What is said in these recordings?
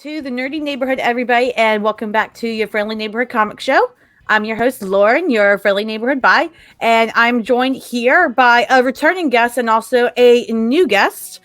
to the nerdy neighborhood, everybody, and welcome back to your friendly neighborhood comic show. I'm your host, Lauren, your friendly neighborhood bi, and I'm joined here by a returning guest and also a new guest.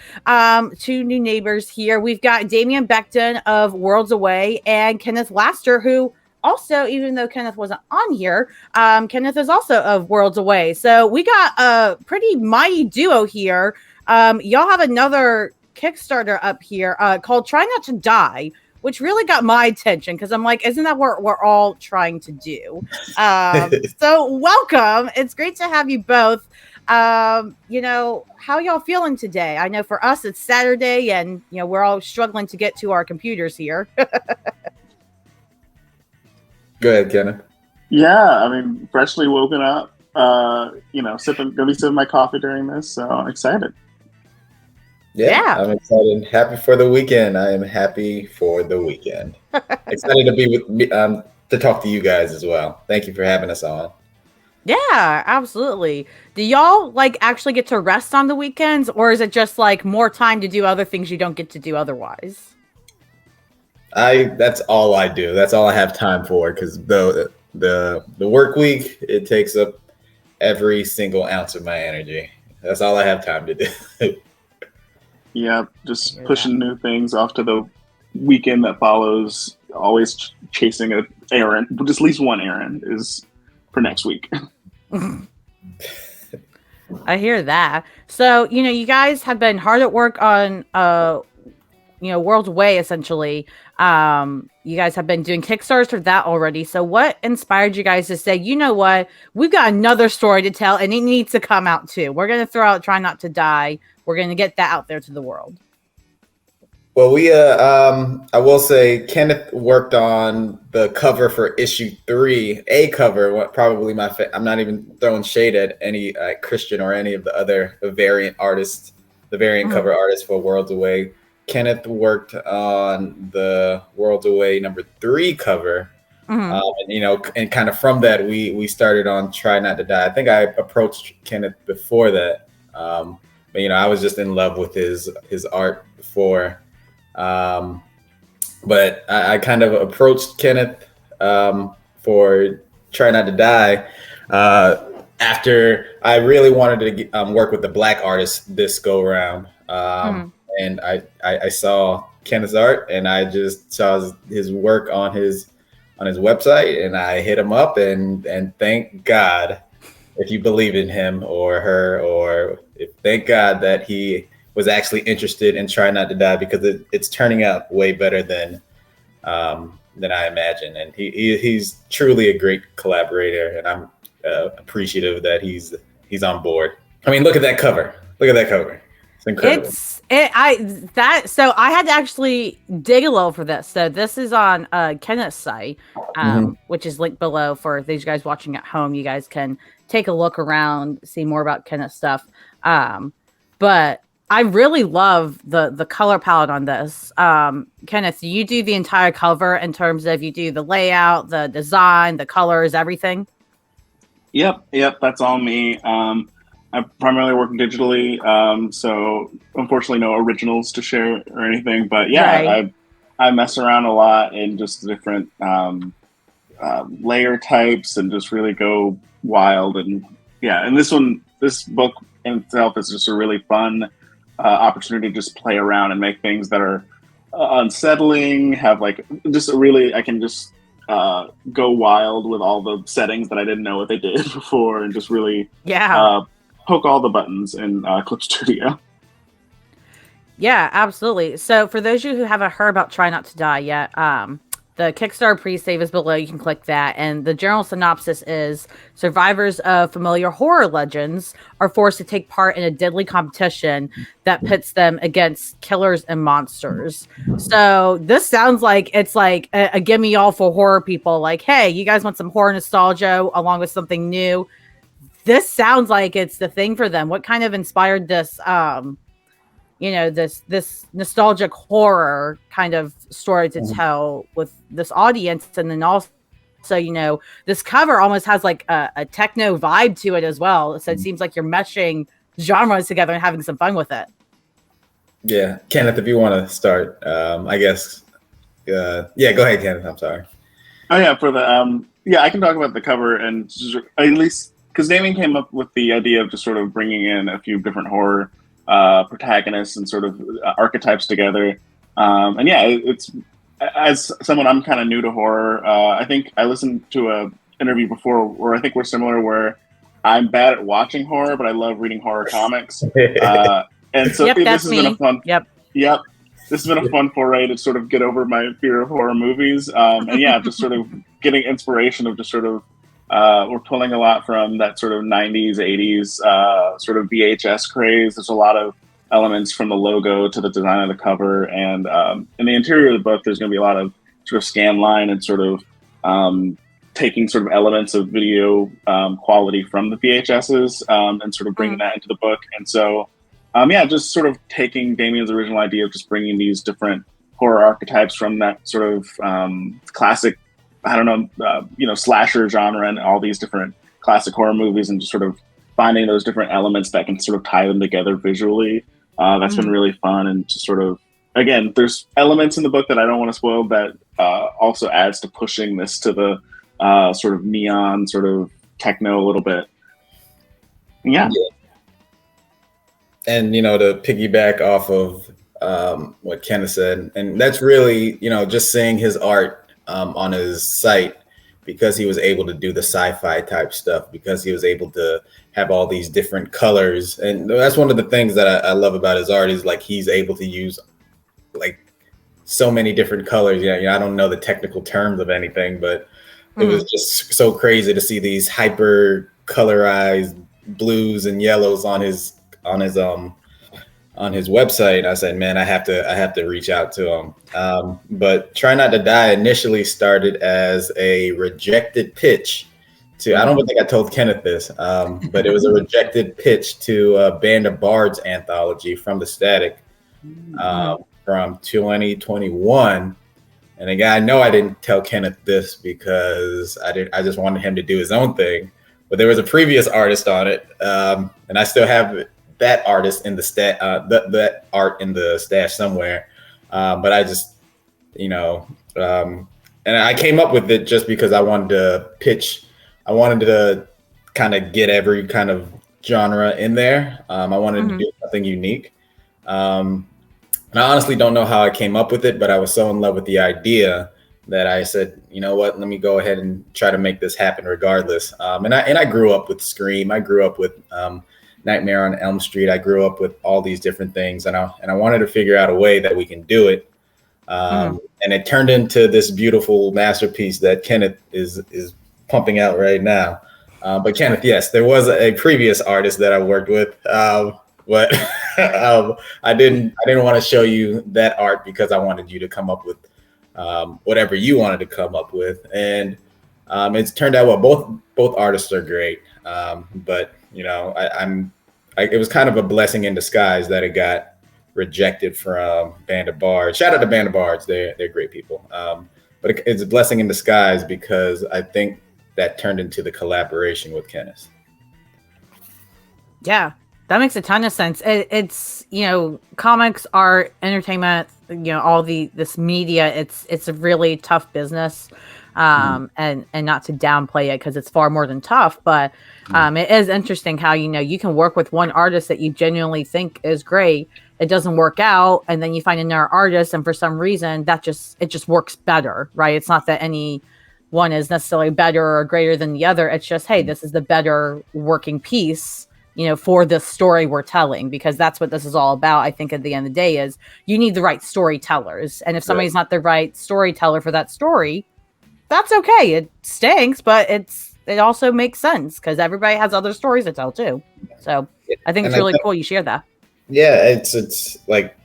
Two new neighbors here. We've got Damien Becton of Worlds Away and Kenneth Laster, who also, even though Kenneth wasn't on here, Kenneth is also of Worlds Away. So we got a pretty mighty duo here. Y'all have another Kickstarter up here called Try Not to Die, which really got my attention because I'm like, isn't that what we're all trying to do? So welcome. It's great to have you both. How y'all feeling today? I know for us it's Saturday and we're all struggling to get to our computers here. Go ahead, Kenneth. Yeah, I mean, freshly woken up, gonna be sipping my coffee during this, so I'm excited. Yeah, I'm excited. Happy for the weekend. I am happy for the weekend. Excited to be with me, to talk to you guys as well. Thank you for having us on. Yeah, absolutely. Do y'all actually get to rest on the weekends, or is it just more time to do other things you don't get to do otherwise? That's all I do. That's all I have time for because the work week, it takes up every single ounce of my energy. That's all I have time to do. Yeah, just pushing new things off to the weekend that follows. Always chasing an errand. Just at least one errand is for next week. I hear that. So, you guys have been hard at work on, World Away, essentially. You guys have been doing Kickstarters for that already. So what inspired you guys to say, you know what, we've got another story to tell and it needs to come out too. We're going to throw out Try Not to Die. We're going to get that out there to the world. Well, I will say Kenneth worked on the cover for issue 3, a cover, probably I'm not even throwing shade at any Christian or any of the other variant artists, the variant cover artists for Worlds Away. Kenneth worked on the Worlds Away number 3 cover. And kind of from that, we started on Try Not to Die. I think I approached Kenneth before that. But I was just in love with his art before. But I kind of approached Kenneth for Try Not to Die after I really wanted to work with the Black artists this go around. And I saw Kenneth's art and I just saw his work on his website and I hit him up and thank God, if you believe in him or her, or thank God that he was actually interested in Try Not to Die because it's turning out way better than I imagined. And he's truly a great collaborator and I'm appreciative that he's on board. I mean, look at that cover. It's incredible. So I had to actually dig a little for this. So this is on Kenneth's site, which is linked below for these guys watching at home. You guys can take a look around, see more about Kenneth's stuff. But I really love the color palette on this. Kenneth, you do the entire cover in terms of you do the layout, the design, the colors, everything? Yep, that's all me. I primarily work digitally, so unfortunately no originals to share or anything. But yeah, right. I mess around a lot in just different layer types and just really go wild. And yeah, and this book in itself is just a really fun opportunity to just play around and make things that are unsettling. Have I can just go wild with all the settings that I didn't know what they did before, and just really poke all the buttons in Clip Studio. Yeah, absolutely. So for those of you who haven't heard about Try Not to Die yet, the Kickstarter pre-save is below. You can click that. And the general synopsis is survivors of familiar horror legends are forced to take part in a deadly competition that pits them against killers and monsters. So this sounds like it's like a gimme all for horror people. Like, hey, you guys want some horror nostalgia along with something new? This sounds like it's the thing for them. What kind of inspired this, this nostalgic horror kind of story to tell with this audience? And then also, this cover almost has like a techno vibe to it as well. So it seems like you're meshing genres together and having some fun with it. Yeah. Kenneth, if you want to start, I guess Yeah, go ahead, Kenneth. I'm sorry. Oh yeah, for the yeah, I can talk about the cover and at least because Damien came up with the idea of just sort of bringing in a few different horror protagonists and sort of archetypes together. And yeah, it's as someone I'm kind of new to horror. I think I listened to a interview before where I think we're similar, where I'm bad at watching horror, but I love reading horror comics. And so Yep, this that's has me. been a fun. Yep. Yep. This has been a fun foray to sort of get over my fear of horror movies. And yeah, just sort of getting inspiration of just sort of, we're pulling a lot from that sort of 90s, 80s sort of VHS craze. There's a lot of elements from the logo to the design of the cover. And in the interior of the book, there's going to be a lot of sort of scan line and sort of taking sort of elements of video quality from the VHSs and sort of bringing that into the book. And so, yeah, just sort of taking Damien's original idea of just bringing these different horror archetypes from that sort of classic, I don't know, slasher genre and all these different classic horror movies, and just sort of finding those different elements that can sort of tie them together visually. That's been really fun, and just sort of, again, there's elements in the book that I don't want to spoil that also adds to pushing this to the sort of neon, sort of techno a little bit. Yeah. And, to piggyback off of what Kenneth said, and that's really, just seeing his art on his site, because he was able to do the sci-fi type stuff, because he was able to have all these different colors. And that's one of the things that I love about his art, is like he's able to use like so many different colors. I don't know the technical terms of anything, but it was just so crazy to see these hyper colorized blues and yellows on his website. I said, man, I have to reach out to him. But Try Not to Die initially started as a rejected pitch to, I don't think I told Kenneth this, but it was a rejected pitch to a Band of Bards anthology from the Static from 2021. And again, I know I didn't tell Kenneth this because I just wanted him to do his own thing. But there was a previous artist on it, and I still have that artist in the that art in the stash somewhere. But I just, and I came up with it just because I wanted to pitch. I wanted to kind of get every kind of genre in there. I wanted to do something unique. And I honestly don't know how I came up with it, but I was so in love with the idea that I said, you know what, let me go ahead and try to make this happen regardless. And I grew up with Scream. I grew up with Nightmare on Elm Street. I grew up with all these different things, and I wanted to figure out a way that we can do it. And it turned into this beautiful masterpiece that Kenneth is pumping out right now. But Kenneth, yes, there was a previous artist that I worked with, but I didn't want to show you that art because I wanted you to come up with whatever you wanted to come up with. And it's turned out well. Both artists are great, but it was kind of a blessing in disguise that it got rejected from Band of Bards. Shout out to Band of Bards. They're great people. But it's a blessing in disguise because I think that turned into the collaboration with Kenneth. Yeah, that makes a ton of sense. It's, comics, art, entertainment, all this media, it's a really tough business. And not to downplay it because it's far more than tough, but it is interesting how, you can work with one artist that you genuinely think is great. It doesn't work out. And then you find another artist, and for some reason it just works better, right? It's not that any one is necessarily better or greater than the other. It's just, hey, this is the better working piece, for the story we're telling, because that's what this is all about. I think at the end of the day is you need the right storytellers. And if somebody's not the right storyteller for that story, that's okay. It stinks, but it also makes sense because everybody has other stories to tell too. So I think it's really cool you share that. Yeah, it's like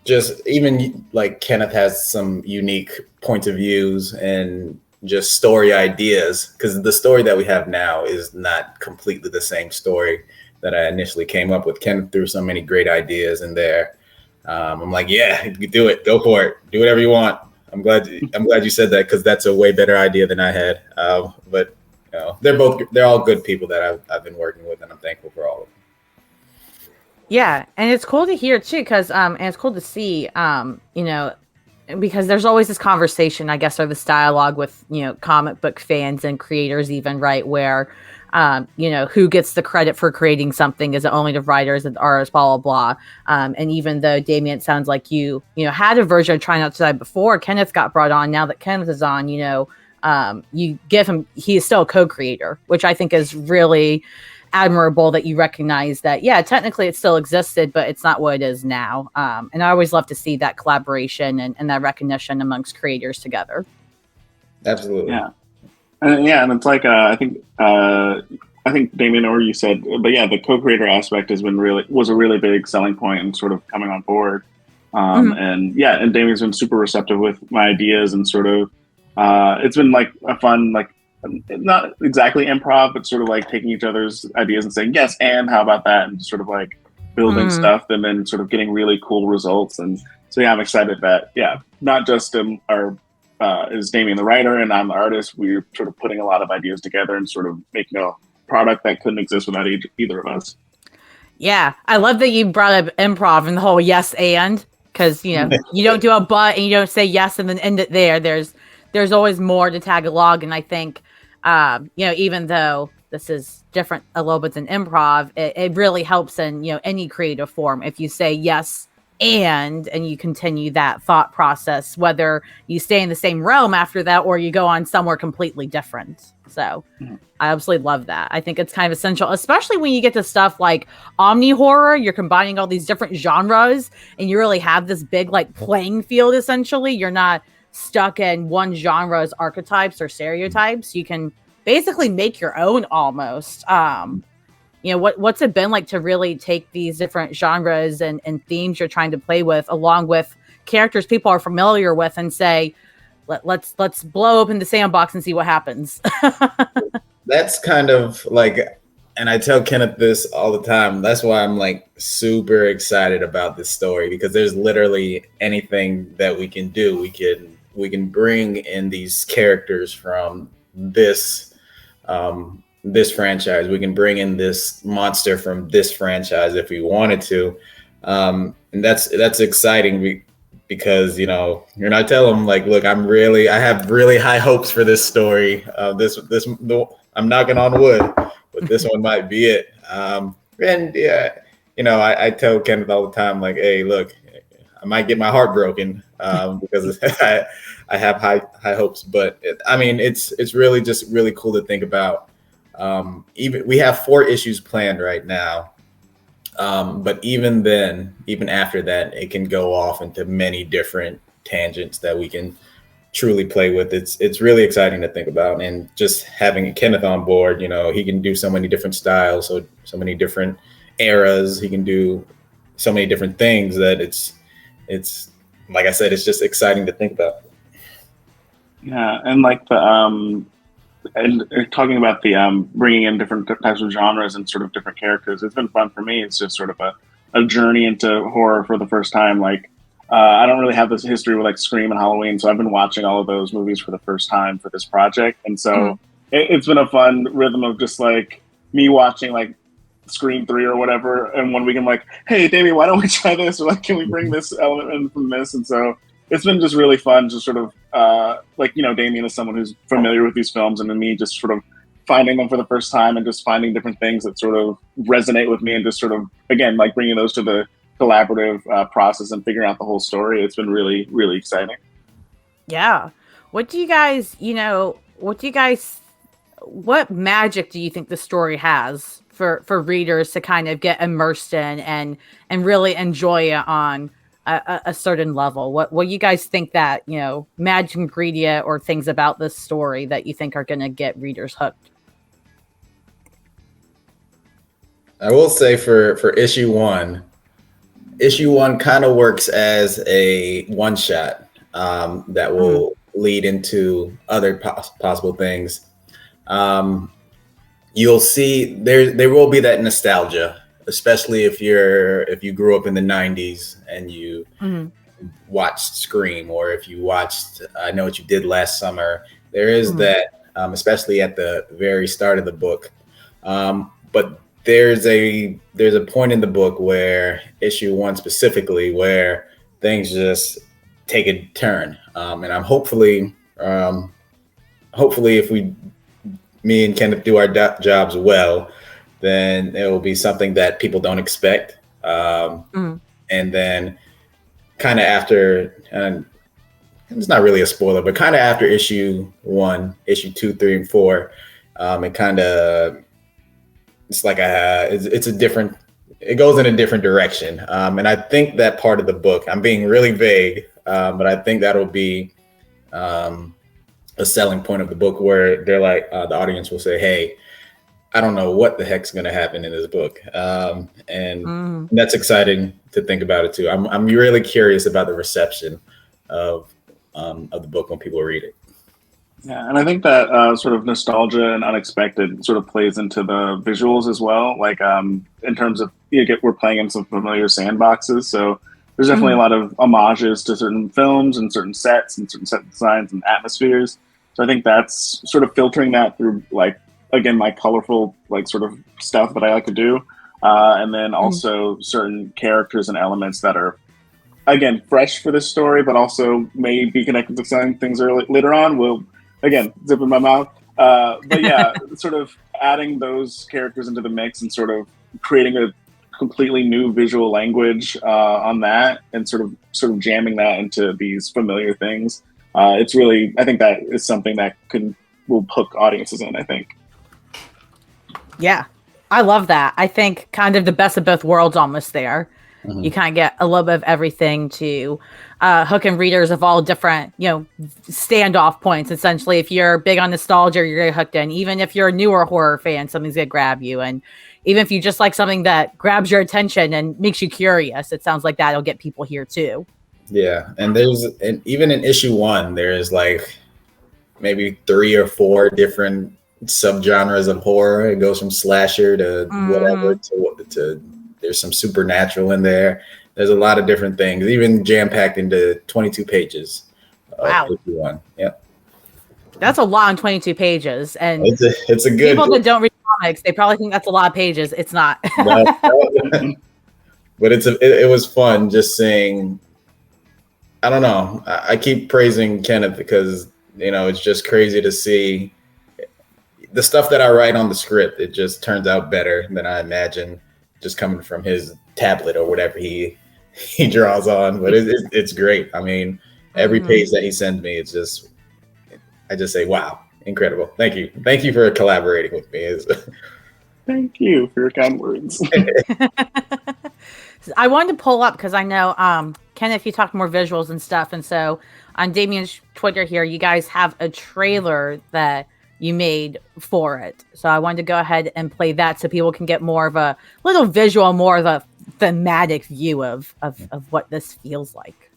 just even like Kenneth has some unique points of views and just story ideas, because the story that we have now is not completely the same story that I initially came up with. Kenneth threw so many great ideas in there. I'm like, yeah, you can do it. Go for it. Do whatever you want. I'm glad you said that because that's a way better idea than I had. But they're all good people that I've been working with, and I'm thankful for all of them. Yeah, and it's cool to hear too, because and it's cool to see, because there's always this conversation, I guess, or this dialogue with, comic book fans and creators even, right, where, who gets the credit for creating something? Is it only the writers and the artists, blah, blah, blah. And even though, Damien, it sounds like you had a version of Try Not to Die before Kenneth got brought on, now that Kenneth is on, you give him, he is still a co-creator, which I think is really admirable that you recognize that, yeah, technically it still existed, but it's not what it is now. And I always love to see that collaboration and that recognition amongst creators together. Absolutely. Yeah. And it's like, I think Damien, or you said, but yeah, the co-creator aspect was a really big selling point and sort of coming on board. And Damien's been super receptive with my ideas and sort of, it's been like a fun, like, not exactly improv, but sort of like taking each other's ideas and saying, yes, and how about that? And sort of like building stuff and then sort of getting really cool results. And so, yeah, I'm excited that, not just is Damien the writer and I'm the artist. We're sort of putting a lot of ideas together and sort of making a product that couldn't exist without either of us. Yeah, I love that you brought up improv and the whole yes and, because, you don't do a but and you don't say yes and then end it there. There's always more to tag along. And I think, even though this is different a little bit than improv, it really helps in, any creative form. If you say yes and you continue that thought process, whether you stay in the same realm after that or you go on somewhere completely different. So I absolutely love that. I think it's kind of essential, especially when you get to stuff like omni horror. You're combining all these different genres and you really have this big like playing field. Essentially, you're not stuck in one genre's archetypes or stereotypes. You can basically make your own almost. What's it been like to really take these different genres and themes you're trying to play with, along with characters people are familiar with, and say, let's blow open the sandbox and see what happens. That's kind of like, and I tell Kenneth this all the time. That's why I'm like super excited about this story, because there's literally anything that we can do. We can bring in these characters from this franchise. We can bring in this monster from this franchise if we wanted to, and that's exciting because you're not telling them like, look, I have really high hopes for this story. I'm knocking on wood, but this one might be it. And yeah, I tell Kenneth all the time, like, hey, look, I might get my heart broken because I have high hopes, but it's really just really cool to think about. Even we have 4 issues planned right now, but even after that, it can go off into many different tangents that we can truly play with. It's really exciting to think about, and just having Kenneth on board, he can do so many different styles, so many different eras. He can do so many different things that it's like I said, it's just exciting to think about. Yeah, and like and talking about the bringing in different types of genres and sort of different characters, it's been fun for me. It's just sort of a journey into horror for the first time. Like, I don't really have this history with like Scream and Halloween, so I've been watching all of those movies for the first time for this project, and so it's been a fun rhythm of just like me watching like Scream 3 or whatever, and one week I'm like, hey, Damien, why don't we try this? Or like, can we bring this element in from this? And so it's been just really fun, just sort of Damien is someone who's familiar with these films, and then me just sort of finding them for the first time and just finding different things that sort of resonate with me, and just sort of, again, like bringing those to the collaborative process and figuring out the whole story. It's been really, really exciting. Yeah. What magic do you think the story has for readers to kind of get immersed in and really enjoy it on a certain level? What you guys think that, magic ingredient or things about this story that you think are going to get readers hooked? I will say for issue one kind of works as a one shot that will lead into other possible things. You'll see there will be that nostalgia, especially if you grew up in the 90s and you watched Scream, or if you watched I Know What You Did Last Summer. There is that, especially at the very start of the book. But there's a point in the book where issue 1 specifically, where things just take a turn. And I'm hopefully if me and Kenneth do our jobs well, then it will be something that people don't expect. And then kind of after, and it's not really a spoiler, but kind of after issue 1, issue 2, 3, and 4, it kind of, it's like it's a different, it goes in a different direction. And I think that part of the book, I'm being really vague, but I think that'll be a selling point of the book, where they're like, the audience will say, hey, I don't know what the heck's going to happen in this book. And that's exciting to think about it too. I'm really curious about the reception of the book when people read it. Yeah, and I think that sort of nostalgia and unexpected sort of plays into the visuals as well. Like in terms of we're playing in some familiar sandboxes, so there's definitely a lot of homages to certain films and certain sets and certain set designs and atmospheres. So I think that's sort of filtering that through, like, again, my colorful, like, sort of stuff that I like to do, and then also certain characters and elements that are, again, fresh for this story, but also may be connected to some things later on. Will, again, zip in my mouth. But yeah, sort of adding those characters into the mix and sort of creating a completely new visual language on that, and sort of jamming that into these familiar things. It's really, I think that is something that will hook audiences in, I think. Yeah, I love that. I think kind of the best of both worlds almost there. You kind of get a little bit of everything to hook in readers of all different, standoff points. Essentially, if you're big on nostalgia, you're going to get hooked in. Even if you're a newer horror fan, something's going to grab you. And even if you just like something that grabs your attention and makes you curious, it sounds like that'll get people here too. Yeah, and even in issue 1, there's like maybe 3 or 4 different subgenres of horror. It goes from slasher to whatever to there's some supernatural in there. There's a lot of different things, even jam-packed into 22 pages. Wow. Issue 1. Yep. That's a lot on 22 pages. And it's a good people that don't read comics, they probably think that's a lot of pages. It's not. But it was fun just seeing. I don't know. I keep praising Kenneth because, it's just crazy to see the stuff that I write on the script. It just turns out better than I imagined, just coming from his tablet or whatever he draws on. But it's great. I mean, every page that he sends me, I just say, wow, incredible. Thank you for collaborating with me. Thank you for your kind words. I wanted to pull up because I know, Kenneth, you talked more visuals and stuff. And so on Damien's Twitter here, you guys have a trailer that you made for it. So I wanted to go ahead and play that so people can get more of a little visual, more of a thematic view of what this feels like.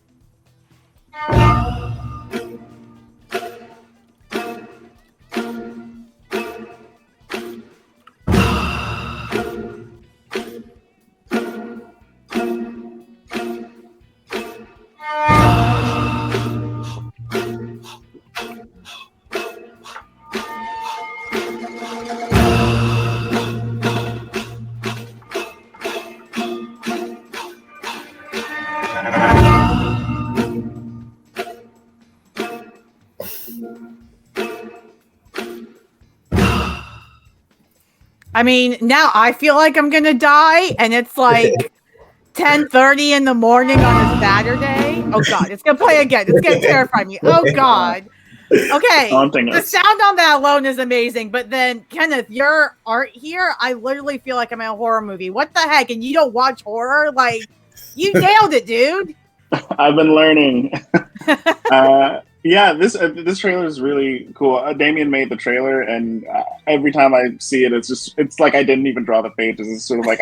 I mean, now I feel like I'm gonna die, and it's like 10:30 in the morning on a Saturday. Oh God, it's gonna play again. It's gonna terrify me. Oh God. Okay, the sound on that alone is amazing, but then Kenneth, your art here, I literally feel like I'm in a horror movie. What the heck? And you don't watch horror? Like, you nailed it, dude. I've been learning. Yeah, this trailer is really cool. Damien made the trailer, and every time I see it, it's like I didn't even draw the pages. It's sort of like,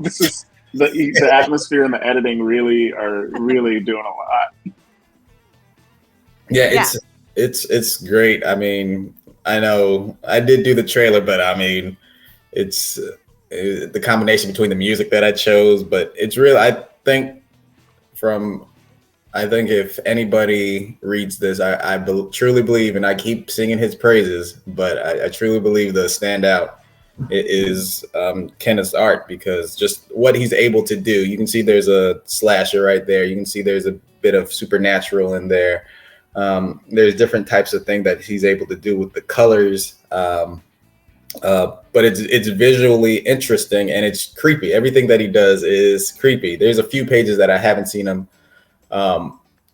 this is the atmosphere and the editing are really doing a lot. Yeah, it's great. I mean, I know I did do the trailer, but I mean, it's the combination between the music that I chose, but it's real. I think if anybody reads this, I truly believe, and I keep singing his praises, but I truly believe the standout is Kenneth's art, because just what he's able to do. You can see there's a slasher right there. You can see there's a bit of supernatural in there. There's different types of things that he's able to do with the colors. But it's visually interesting and it's creepy. Everything that he does is creepy. There's a few pages that I haven't seen him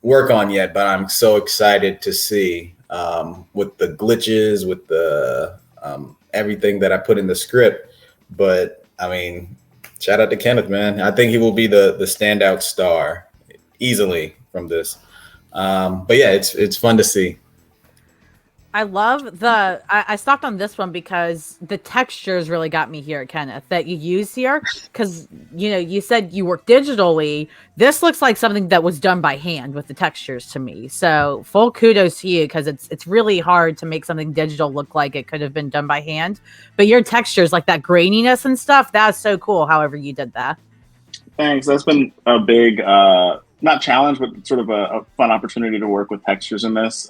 work on yet, but I'm so excited to see with the glitches, with the everything that I put in the script. But I mean, shout out to Kenneth, man. I think he will be the standout star easily from this. But yeah, it's fun to see. I love I stopped on this one because the textures really got me here, Kenneth, that you use here. Because, you said you work digitally. This looks like something that was done by hand with the textures to me. So full kudos to you, because it's really hard to make something digital look like it could have been done by hand. But your textures, like that graininess and stuff, that's so cool, however you did that. Thanks. That's been a big, not challenge, but sort of a fun opportunity to work with textures in this.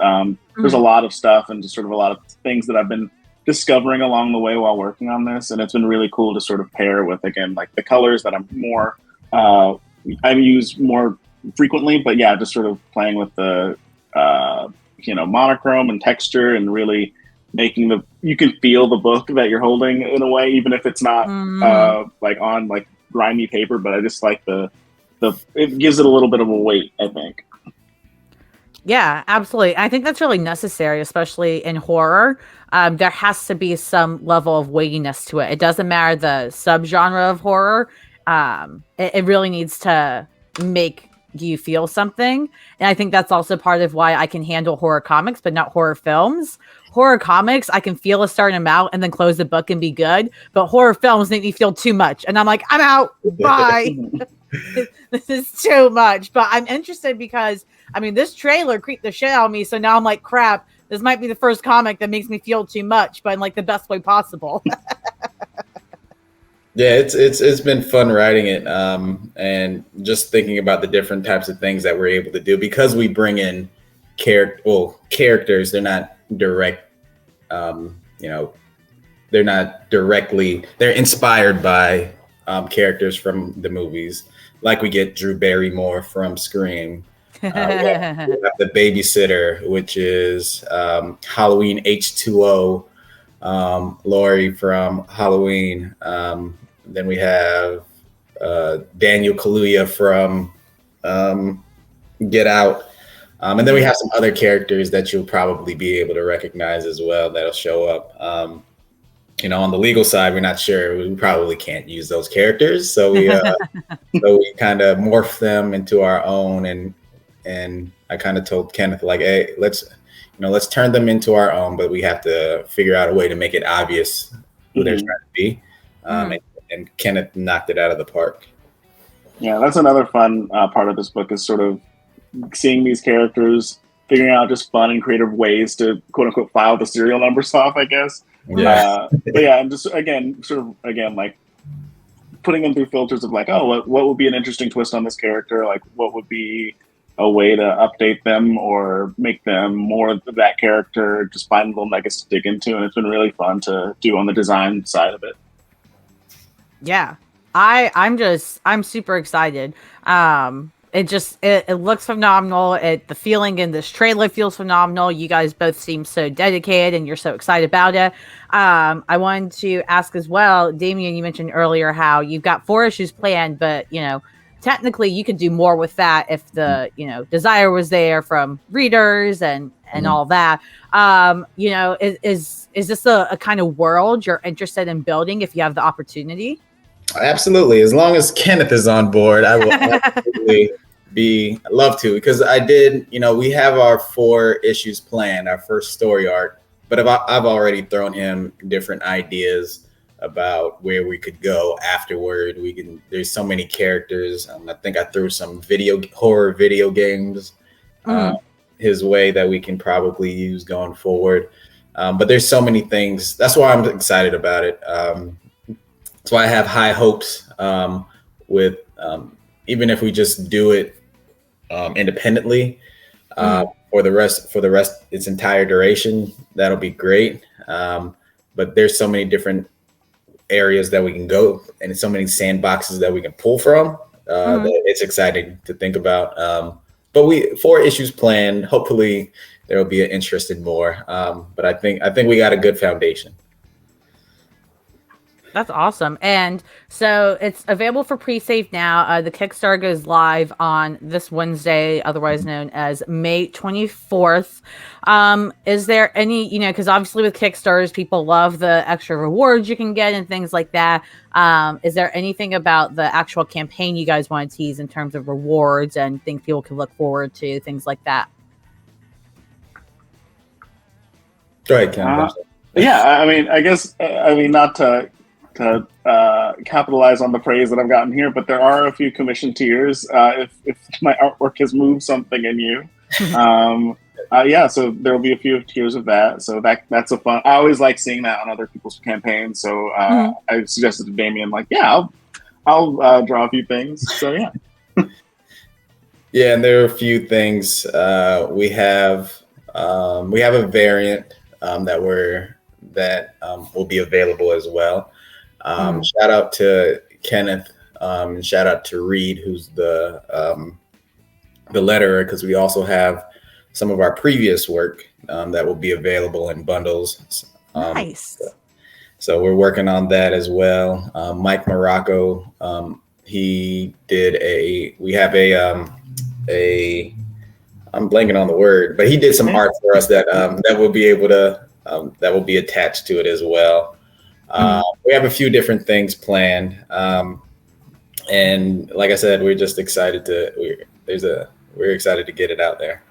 There's a lot of stuff and just sort of a lot of things that I've been discovering along the way while working on this. And it's been really cool to sort of pair with, again, like the colors that I'm more, I use more frequently, but yeah, just sort of playing with the, monochrome and texture and really making you can feel the book that you're holding in a way, even if it's not like on like grimy paper, but I just like it gives it a little bit of a weight, I think. Yeah, absolutely. I think that's really necessary, especially in horror. There has to be some level of weightiness to it. It doesn't matter the subgenre of horror. It really needs to make you feel something. And I think that's also part of why I can handle horror comics, but not horror films. Horror comics, I can feel a certain amount and then close the book and be good. But horror films make me feel too much. And I'm like, I'm out. Bye. This is too much. But I'm interested because, this trailer creeped the shit out of me. So now I'm like, crap, this might be the first comic that makes me feel too much, but in like the best way possible. Yeah, it's been fun writing it, and just thinking about the different types of things that we're able to do because we bring in characters. They're not direct, they're not directly. They're inspired by characters from the movies, like we get Drew Barrymore from Scream. We have the babysitter, which is Halloween H2O, Laurie from Halloween. Then we have Daniel Kaluuya from Get Out. And then we have some other characters that you'll probably be able to recognize as well that'll show up. On the legal side, we're not sure. We probably can't use those characters. So we kind of morph them into our own. And I kind of told Kenneth, like, hey, let's turn them into our own, but we have to figure out a way to make it obvious who they're trying to be. And Kenneth knocked it out of the park. Yeah, that's another fun part of this book is sort of seeing these characters, figuring out just fun and creative ways to quote unquote file the serial numbers off, I guess. Yeah. But yeah, I'm just like putting them through filters of like, oh, what would be an interesting twist on this character? Like, what would be a way to update them or make them more of that character? Just find little nuggets to dig into, and it's been really fun to do on the design side of it. Yeah, I'm super excited. It looks phenomenal. The feeling in this trailer feels phenomenal. You guys both seem so dedicated and you're so excited about it. I wanted to ask as well, Damien, you mentioned earlier how you've got 4 issues planned, but technically you could do more with that if the desire was there from readers and all that. Is this a kind of world you're interested in building if you have the opportunity? Absolutely. As long as Kenneth is on board, I will absolutely love to, because I did, we have our 4 issues planned, our first story arc, but I've already thrown him different ideas about where we could go afterward. There's so many characters. I think I threw some horror video games his way that we can probably use going forward. But there's so many things. That's why I'm excited about it. That's why I have high hopes with even if we just do it independently for the rest its entire duration, that'll be great. But there's so many different areas that we can go and so many sandboxes that we can pull from. That it's exciting to think about. but 4 issues planned. Hopefully there will be an interest in more. But I think we got a good foundation. That's awesome. And so it's available for pre-save now. The Kickstarter goes live on this Wednesday, otherwise known as May 24th. Is there any, because obviously with Kickstarters, people love the extra rewards you can get and things like that. Is there anything about the actual campaign you guys want to tease in terms of rewards and things people can look forward to, things like that? Go ahead, Ken. Yeah, I mean, not to capitalize on the praise that I've gotten here, but there are a few commission tiers if my artwork has moved something in you. So there will be a few tiers of that. So that's a fun. I always like seeing that on other people's campaigns. So I suggested to Damien, like, I'll draw a few things. So yeah. Yeah, and there are a few things. We have a variant that will be available as well. Shout out to Kenneth, and shout out to Reed, who's the letterer, because we also have some of our previous work that will be available in bundles. Nice. So we're working on that as well. Mike Morocco, he did we have a I'm blanking on the word, but he did some art for us that will be able to that will be attached to it as well. We have a few different things planned, and like I said, we're just excited we're excited to get it out there.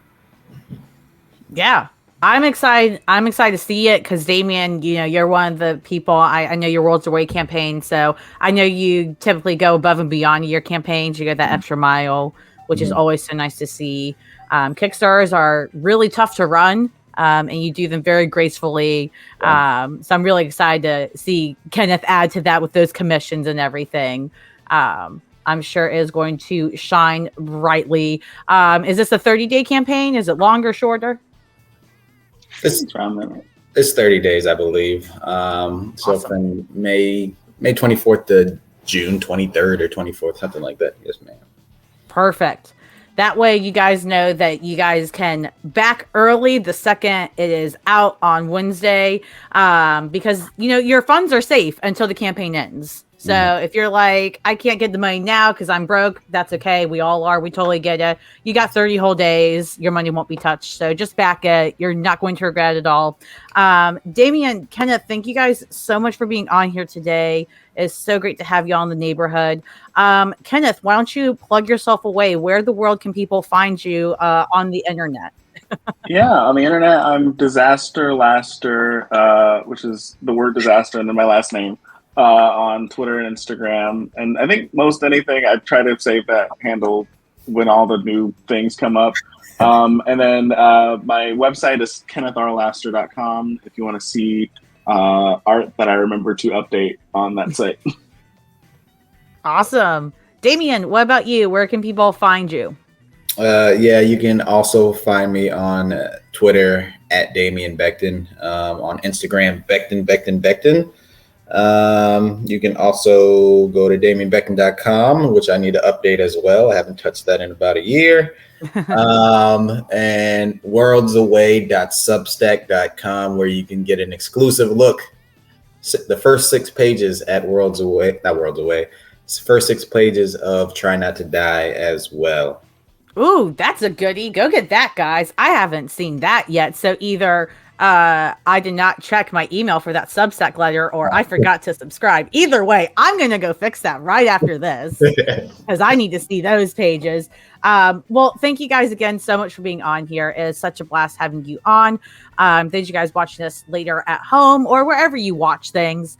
Yeah, I'm excited. I'm excited to see it because Damien, you're one of the people. I know your Worlds Away campaign, so I know you typically go above and beyond your campaigns. You go that extra mile, which is always so nice to see. Kickstarters are really tough to run. And you do them very gracefully. So I'm really excited to see Kenneth add to that with those commissions and everything. I'm sure is going to shine brightly. Is this a 30-day campaign? Is it longer, shorter? It's 30 days, I believe. So from May 24th to June 23rd or 24th, something like that. Yes, ma'am. Perfect. That way you guys know that you guys can back early the second it is out on Wednesday, because, your funds are safe until the campaign ends. So if you're like, I can't get the money now because I'm broke, that's okay. We all are. We totally get it. You got 30 whole days. Your money won't be touched. So just back it. You're not going to regret it all. Damien, Kenneth, thank you guys so much for being on here today. It's so great to have you on the neighborhood. Kenneth, why don't you plug yourself away? Where in the world can people find you on the internet? Yeah, on the internet, I'm Disaster Laster, which is the word disaster and then my last name, on Twitter and Instagram. And I think most anything, I try to save that handle when all the new things come up. And then my website is kennethrlaster.com if you want to see art that I remember to update on that site. Awesome. Damien, what about you? Where can people find you? You can also find me on Twitter at Damien Becton, on Instagram, Becton. You can also go to damienbecton.com, which I need to update as well. I haven't touched that in about a year. And worldsaway.substack.com, where you can get an exclusive look. The first 6 pages at first 6 pages of Try Not to Die as well. Ooh, that's a goodie. Go get that, guys. I haven't seen that yet. So either I did not check my email for that Substack letter, or I forgot to subscribe. Either way, I'm going to go fix that right after this because I need to see those pages. Well, thank you guys again so much for being on here. It is such a blast having you on. Those you guys watching this later at home or wherever you watch things,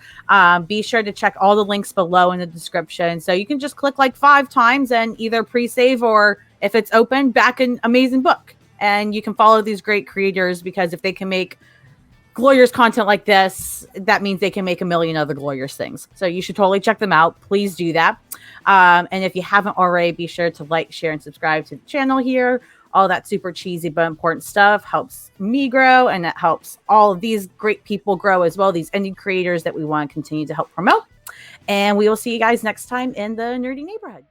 be sure to check all the links below in the description. So you can just click like 5 times and either pre-save, or if it's open, back an amazing book. And you can follow these great creators, because if they can make Glorious content like this, that means they can make a million other Glorious things. So you should totally check them out. Please do that. And if you haven't already, be sure to like, share, and subscribe to the channel here. All that super cheesy but important stuff helps me grow, and it helps all of these great people grow as well, these indie creators that we want to continue to help promote. And we will see you guys next time in the nerdy neighborhood.